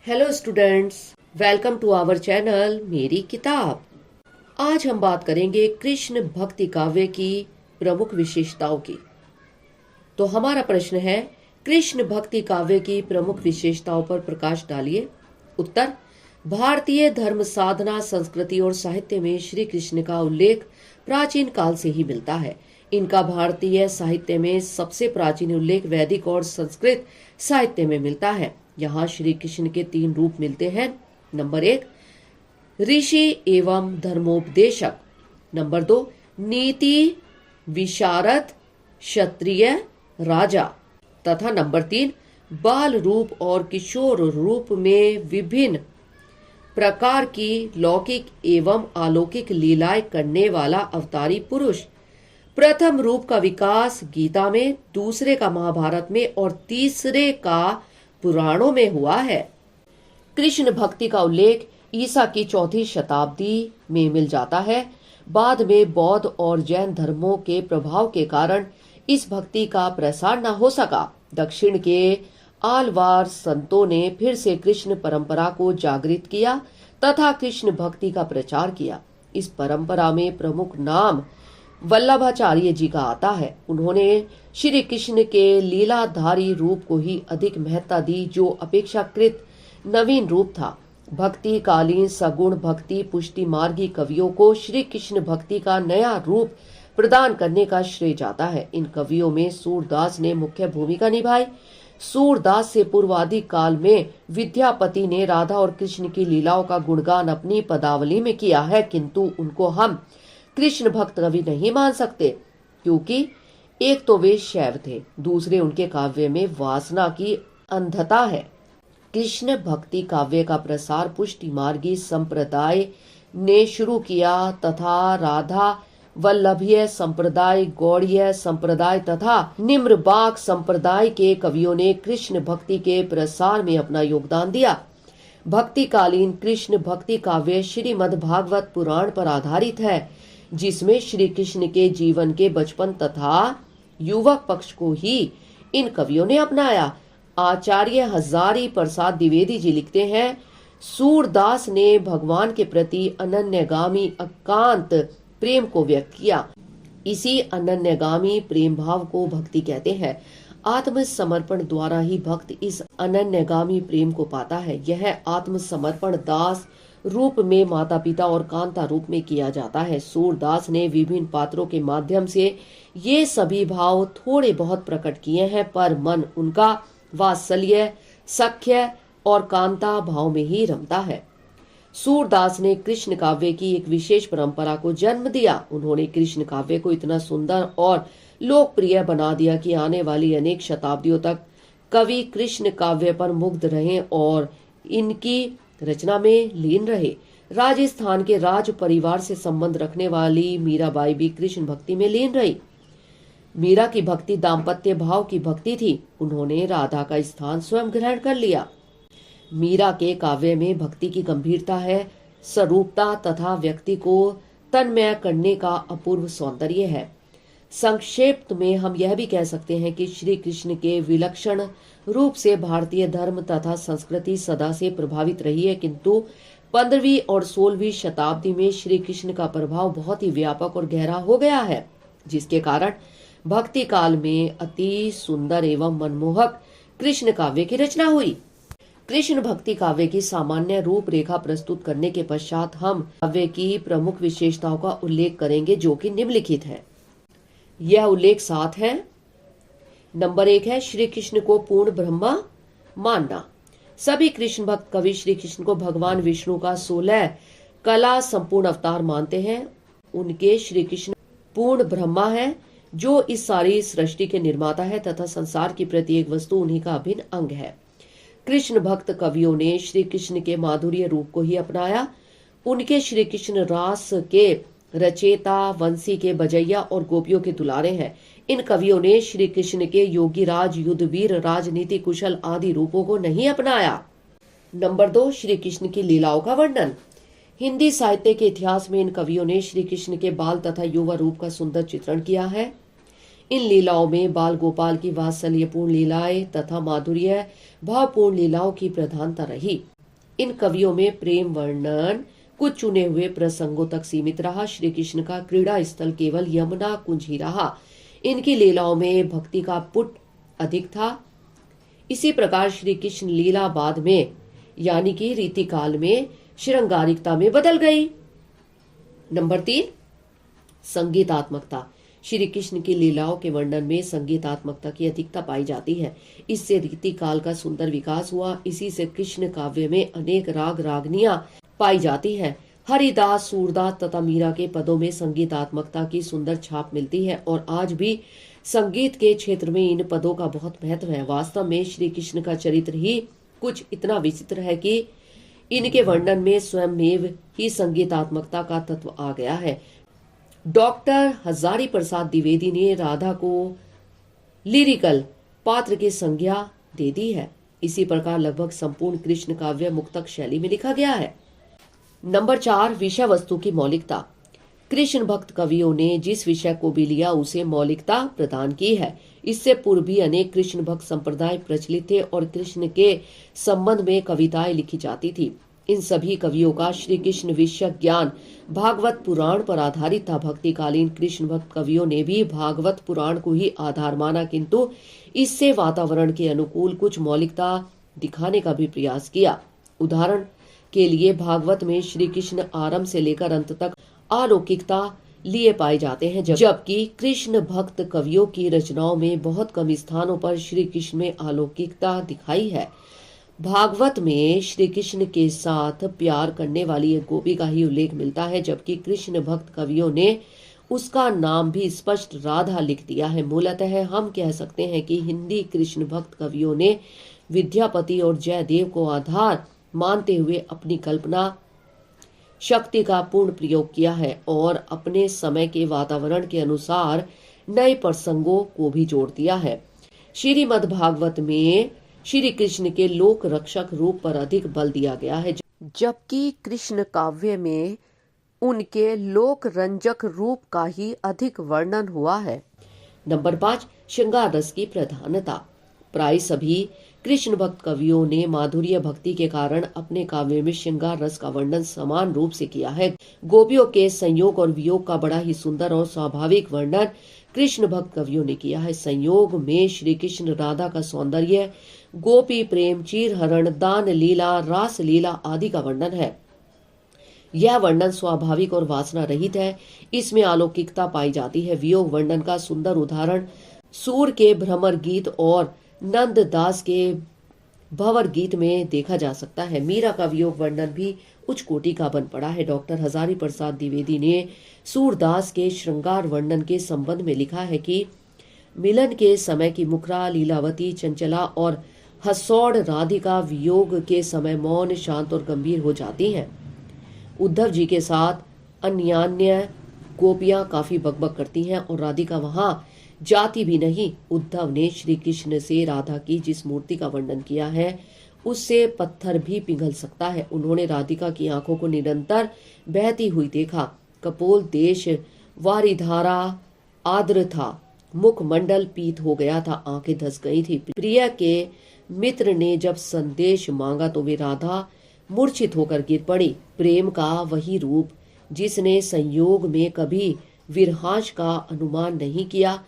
Hello students, welcome to our channel मेरी किताब। आज हम बात करेंगे कृष्ण भक्ति काव्य की प्रमुख विशेषताओं की। तो हमारा प्रश्न है, कृष्ण भक्ति काव्य की प्रमुख विशेषताओं पर प्रकाश डालिए। उत्तर, भारतीय धर्म साधना संस्कृति और साहित्य में श्री कृष्ण का उल्लेख प्राचीन काल से ही मिलता है। इनका भारतीय साहित्य में सबसे प्राचीन उल्लेख वैदिक और संस्कृत साहित्य में मिलता है। यहाँ श्री कृष्ण के 3 रूप मिलते हैं। नंबर 1, ऋषि एवं धर्मोपदेशक। नंबर 2, नीति विशारद क्षत्रिय राजा। तथा नंबर 3, बाल रूप और किशोर रूप में विभिन्न प्रकार की लौकिक एवं अलौकिक लीलाएं करने वाला अवतारी पुरुष। प्रथम रूप का विकास गीता में, दूसरे का महाभारत में और तीसरे का पुराणों में हुआ है। कृष्ण भक्ति का उल्लेख ईसा की 4वीं शताब्दी में मिल जाता है। बाद में बौद्ध और जैन धर्मों के प्रभाव के कारण इस भक्ति का प्रसार न हो सका। दक्षिण के आलवार संतों ने फिर से कृष्ण परंपरा को जागृत किया तथा कृष्ण भक्ति का प्रचार किया। इस परंपरा में प्रमुख नाम वल्लभाचार्य जी का आता है। उन्होंने श्री कृष्ण के लीलाधारी रूप को ही अधिक महत्ता दी, जो अपेक्षाकृत नवीन रूप था। भक्ति कालीन सगुण भक्ति पुष्टि मार्गी कवियों को श्री कृष्ण भक्ति का नया रूप प्रदान करने का श्रेय जाता है। इन कवियों में सूरदास ने मुख्य भूमिका निभाई। सूरदास से पूर्वादि काल में विद्यापति ने राधा और कृष्ण की लीलाओं का गुणगान अपनी पदावली में किया है, किंतु उनको हम कृष्ण भक्त कवि नहीं मान सकते, क्योंकि एक तो वे शैव थे, दूसरे उनके काव्य में वासना की अंधता है। कृष्ण भक्ति काव्य का प्रसार पुष्टि मार्गी संप्रदाय ने शुरू किया तथा राधा वल्लभीय संप्रदाय, गौड़ीय संप्रदाय तथा निम्रबाक संप्रदाय के कवियों ने कृष्ण भक्ति के प्रसार में अपना योगदान दिया। भक्तिकालीन कृष्ण भक्ति काव्य श्रीमद् भागवत पुराण पर आधारित है, जिसमें श्री कृष्ण के जीवन के बचपन तथा युवक पक्ष को ही इन कवियों ने अपनाया। आचार्य हजारी प्रसाद द्विवेदी जी लिखते हैं, सूरदास ने भगवान के प्रति अनन्यगामी एकांत प्रेम को व्यक्त किया। इसी अनन्यगामी प्रेम भाव को भक्ति कहते हैं। आत्मसमर्पण द्वारा ही भक्त इस अनन्यगामी प्रेम को पाता है। यह आत्मसमर्पण दास रूप में, माता पिता और कांता रूप में किया जाता है। सूरदास ने विभिन्न पात्रों के माध्यम से ये सभी भाव थोड़े बहुत प्रकट किए हैं, पर मन उनका वात्सल्य, सख्य और कांता भाव में ही रमता है। सूरदास ने कृष्ण काव्य की एक विशेष परंपरा को जन्म दिया। उन्होंने कृष्ण काव्य को इतना सुंदर और लोकप्रिय बना दिया कि आने वाली अनेक शताब्दियों तक कवि कृष्ण काव्य पर मुग्ध रहे और इनकी रचना में लीन रहे। राजस्थान के राज परिवार से संबंध रखने वाली मीराबाई भी कृष्ण भक्ति में लीन रही। मीरा की भक्ति दाम्पत्य भाव की भक्ति थी। उन्होंने राधा का स्थान स्वयं ग्रहण कर लिया। मीरा के काव्य में भक्ति की गंभीरता है, स्वरूपता तथा व्यक्ति को तन्मय करने का अपूर्व सौंदर्य है। संक्षेप में हम यह भी कह सकते हैं कि श्री कृष्ण के विलक्षण रूप से भारतीय धर्म तथा संस्कृति सदा से प्रभावित रही है, किंतु 15वीं और 16वीं शताब्दी में श्री कृष्ण का प्रभाव बहुत ही व्यापक और गहरा हो गया है, जिसके कारण भक्ति काल में अति सुंदर एवं मनमोहक कृष्ण काव्य की रचना हुई। कृष्ण भक्ति काव्य की सामान्य रूपरेखा प्रस्तुत करने के पश्चात हम काव्य की प्रमुख विशेषताओं का उल्लेख करेंगे, जो कि निम्नलिखित है। यह उल्लेख 7 है। नंबर 1 है, श्री कृष्ण को पूर्ण ब्रह्मा मानना। सभी कृष्ण भक्त कवि श्री कृष्ण को भगवान विष्णु का 16 कला संपूर्ण अवतार मानते हैं। उनके श्री कृष्ण पूर्ण ब्रह्मा है, जो इस सारी सृष्टि के निर्माता है तथा संसार की प्रत्येक वस्तु उन्हीं का अभिन्न अंग है। कृष्ण भक्त कवियों ने श्री कृष्ण के माधुर्य रूप को ही अपनाया। उनके श्री कृष्ण रास के रचेता, वंशी के बजैया और गोपियों के दुलारे हैं। इन कवियों ने श्री कृष्ण के योगी राज, युद्धवीर, राजनीति कुशल आदि रूपों को नहीं अपनाया। नंबर 2, श्री कृष्ण की लीलाओं का वर्णन। हिंदी साहित्य के इतिहास में इन कवियों ने श्री कृष्ण के बाल तथा युवा रूप का सुंदर चित्रण किया है। इन लीलाओं में बाल गोपाल की वात्सल्यपूर्ण लीलाएं तथा माधुर्य भावपूर्ण लीलाओं की प्रधानता रही। इन कवियों में प्रेम वर्णन कुछ चुने हुए प्रसंगों तक सीमित रहा। श्री कृष्ण का क्रीड़ा स्थल केवल यमुना कुंज ही रहा। इनकी लीलाओं में भक्ति का पुट अधिक था। इसी प्रकार श्री कृष्ण लीला बाद में यानी कि रीति काल में श्रृंगारिकता में बदल गई। नंबर 3, संगीतात्मकता। श्री कृष्ण की लीलाओं के वर्णन में संगीतात्मकता की अधिकता पाई जाती है। इससे रीति काल का सुंदर विकास हुआ। इसी से कृष्ण काव्य में अनेक राग रागनियां पाई जाती है। हरिदास, सूरदास तथा मीरा के पदों में संगीतात्मकता की सुंदर छाप मिलती है और आज भी संगीत के क्षेत्र में इन पदों का बहुत महत्व है। वास्तव में श्री कृष्ण का चरित्र ही कुछ इतना विचित्र है कि इनके वर्णन में स्वयं ही संगीतात्मकता का तत्व आ गया है। डॉक्टर हजारी प्रसाद द्विवेदी ने राधा को लिरिकल पात्र की संज्ञा दे दी है। इसी प्रकार लगभग संपूर्ण कृष्ण काव्य मुक्तक शैली में लिखा गया है। नंबर 4, विषय वस्तु की मौलिकता। कृष्ण भक्त कवियों ने जिस विषय को भी लिया उसे मौलिकता प्रदान की है। इससे पूर्व भी अनेक कृष्ण भक्त संप्रदाय प्रचलित थे और कृष्ण के संबंध में कविताएं लिखी जाती थी। इन सभी कवियों का श्री कृष्ण विषय ज्ञान भागवत पुराण पर आधारित था। भक्तिकालीन कृष्ण भक्त कवियों ने भी भागवत पुराण को ही आधार माना, किंतु इससे वातावरण के अनुकूल कुछ मौलिकता दिखाने का भी प्रयास किया। उदाहरण के लिए भागवत में श्री कृष्ण आरंभ से लेकर अंत तक अलौकिकता लिए पाए जाते हैं, जबकि कृष्ण भक्त कवियों की रचनाओं में बहुत कम स्थानों पर श्री कृष्ण में अलौकिकता दिखाई है। भागवत में श्री कृष्ण के साथ प्यार करने वाली एक गोपी का ही उल्लेख मिलता है, जबकि कृष्ण भक्त कवियों ने उसका नाम भी स्पष्ट राधा लिख दिया है। मूलतः हम कह सकते हैं कि हिंदी कृष्ण भक्त कवियों ने विद्यापति और जयदेव को आधार मानते हुए अपनी कल्पना शक्ति का पूर्ण प्रयोग किया है और अपने समय के वातावरण के अनुसार नए प्रसंगों को भी जोड़ दिया है। श्रीमद् भागवत में श्री कृष्ण के लोक रक्षक रूप पर अधिक बल दिया गया है, जबकि कृष्ण काव्य में उनके लोक रंजक रूप का ही अधिक वर्णन हुआ है। नंबर 5, श्रृंगार रस की प्रधानता। प्राय सभी कृष्ण भक्त कवियों ने माधुर्य भक्ति के कारण अपने काव्य में श्रृंगार रस का वर्णन समान रूप से किया है। गोपियों के संयोग और वियोग का बड़ा ही सुंदर और स्वाभाविक वर्णन कृष्ण भक्त कवियों ने किया है। संयोग में श्री कृष्ण राधा का सौंदर्य, गोपी प्रेम, चीर हरण, दान लीला, रास लीला आदि का वर्णन है। यह वर्णन स्वाभाविक और वासना रहित है। इसमें अलौकिकता पाई जाती है। वियोग वर्णन का सुंदर उदाहरण सूर के भ्रमर गीत और नंद दास के भंवर गीत में देखा जा सकता है। मीरा का वियोग वर्णन भी उच्च कोटि का बन पड़ा है। डॉक्टर हजारी प्रसाद द्विवेदी ने सूरदास के श्रृंगार वर्णन के संबंध में लिखा है कि मिलन के समय की मुखरा, लीलावती, चंचला और हसौड़ राधिका वियोग के समय मौन, शांत और गंभीर हो जाती हैं। उद्धव जी के साथ अन्यान्य गोपियां काफी बकबक करती हैं और राधिका वहां जाती भी नहीं। उद्धव ने श्री कृष्ण से राधा की जिस मूर्ति का वर्णन किया है उससे पत्थर भी पिघल सकता है। उन्होंने राधिका की आंखों को निरंतर बहती हुई देखा। कपोल देश वारिधारा आर्द्र था, मुखमंडल पीत हो गया था, आंखें धस गई थी। प्रिया के मित्र ने जब संदेश मांगा तो वे राधा मूर्छित होकर गिर पड़ी। प्रेम का वही रूप जिसने संयोग में कभी विरहांश का अनुमान नहीं किया,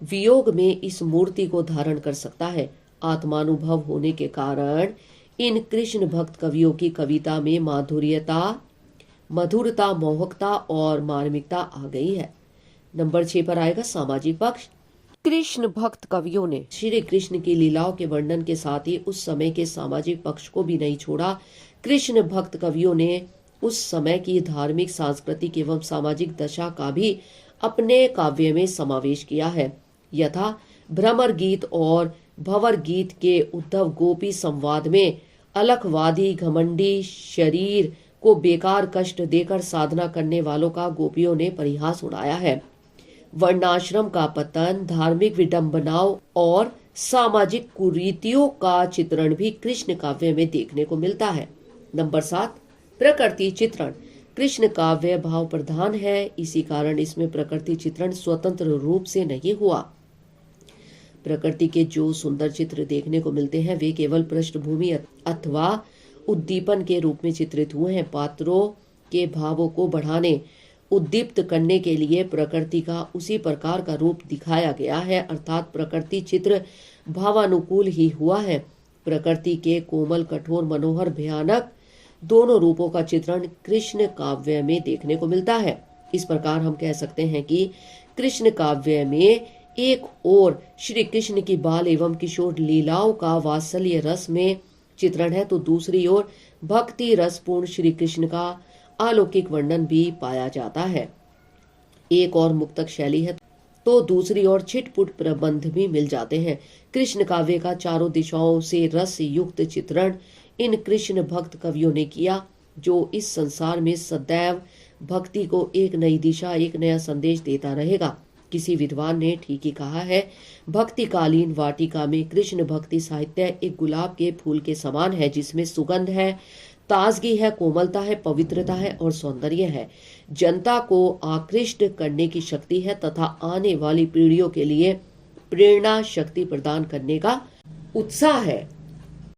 वियोग में इस मूर्ति को धारण कर सकता है। आत्मानुभव होने के कारण इन कृष्ण भक्त कवियों की कविता में मधुरता, मोहकता और मार्मिकता आ गई है। नंबर 6 पर आएगा सामाजिक पक्ष। कृष्ण भक्त कवियों ने श्री कृष्ण की लीलाओं के वर्णन के साथ ही उस समय के सामाजिक पक्ष को भी नहीं छोड़ा। कृष्ण भक्त कवियों ने उस समय की धार्मिक, सांस्कृतिक एवं सामाजिक दशा का भी अपने काव्य में समावेश किया है। यथा भ्रमर गीत और भंवर गीत के उद्धव गोपी संवाद में अलखवादी, घमंडी, शरीर को बेकार कष्ट देकर साधना करने वालों का गोपियों ने परिहास उड़ाया है। वर्णाश्रम का पतन, धार्मिक विडंबनाओं और सामाजिक कुरीतियों का चित्रण भी कृष्ण काव्य में देखने को मिलता है। नंबर 7, प्रकृति चित्रण। कृष्ण काव्य भाव प्रधान है, इसी कारण इसमें प्रकृति चित्रण स्वतंत्र रूप से नहीं हुआ। प्रकृति के जो सुंदर चित्र देखने को मिलते हैं वे केवल पृष्ठभूमि अथवा उद्दीपन के रूप में चित्रित हुए हैं। पात्रों के भावों को बढ़ाने, उद्दीप्त करने के लिए प्रकृति का उसी प्रकार का रूप दिखाया गया है, अर्थात प्रकृति चित्र भावानुकूल ही हुआ है। प्रकृति के कोमल, कठोर, मनोहर, भयानक दोनों रूपों का चित्रण कृष्ण काव्य में देखने को मिलता है। इस प्रकार हम कह सकते हैं कि कृष्ण काव्य में एक ओर श्री कृष्ण की बाल एवं किशोर लीलाओं का वात्सल्य रस में चित्रण है, तो दूसरी ओर भक्ति रसपूर्ण श्री कृष्ण का अलौकिक वर्णन भी पाया जाता है। एक और मुक्तक शैली है, तो दूसरी ओर छिटपुट प्रबंध भी मिल जाते हैं। कृष्ण काव्य का चारों दिशाओं से रस युक्त चित्रण इन कृष्ण भक्त कवियों ने किया, जो इस संसार में सदैव भक्ति को एक नई दिशा, एक नया संदेश देता रहेगा। किसी विद्वान ने ठीक ही कहा है, भक्तिकालीन वाटिका में कृष्ण भक्ति साहित्य एक गुलाब के फूल के समान है, जिसमें सुगंध है, ताजगी है, कोमलता है, पवित्रता है और सौंदर्य है। जनता को आकृष्ट करने की शक्ति है तथा आने वाली पीढ़ियों के लिए प्रेरणा शक्ति प्रदान करने का उत्साह है।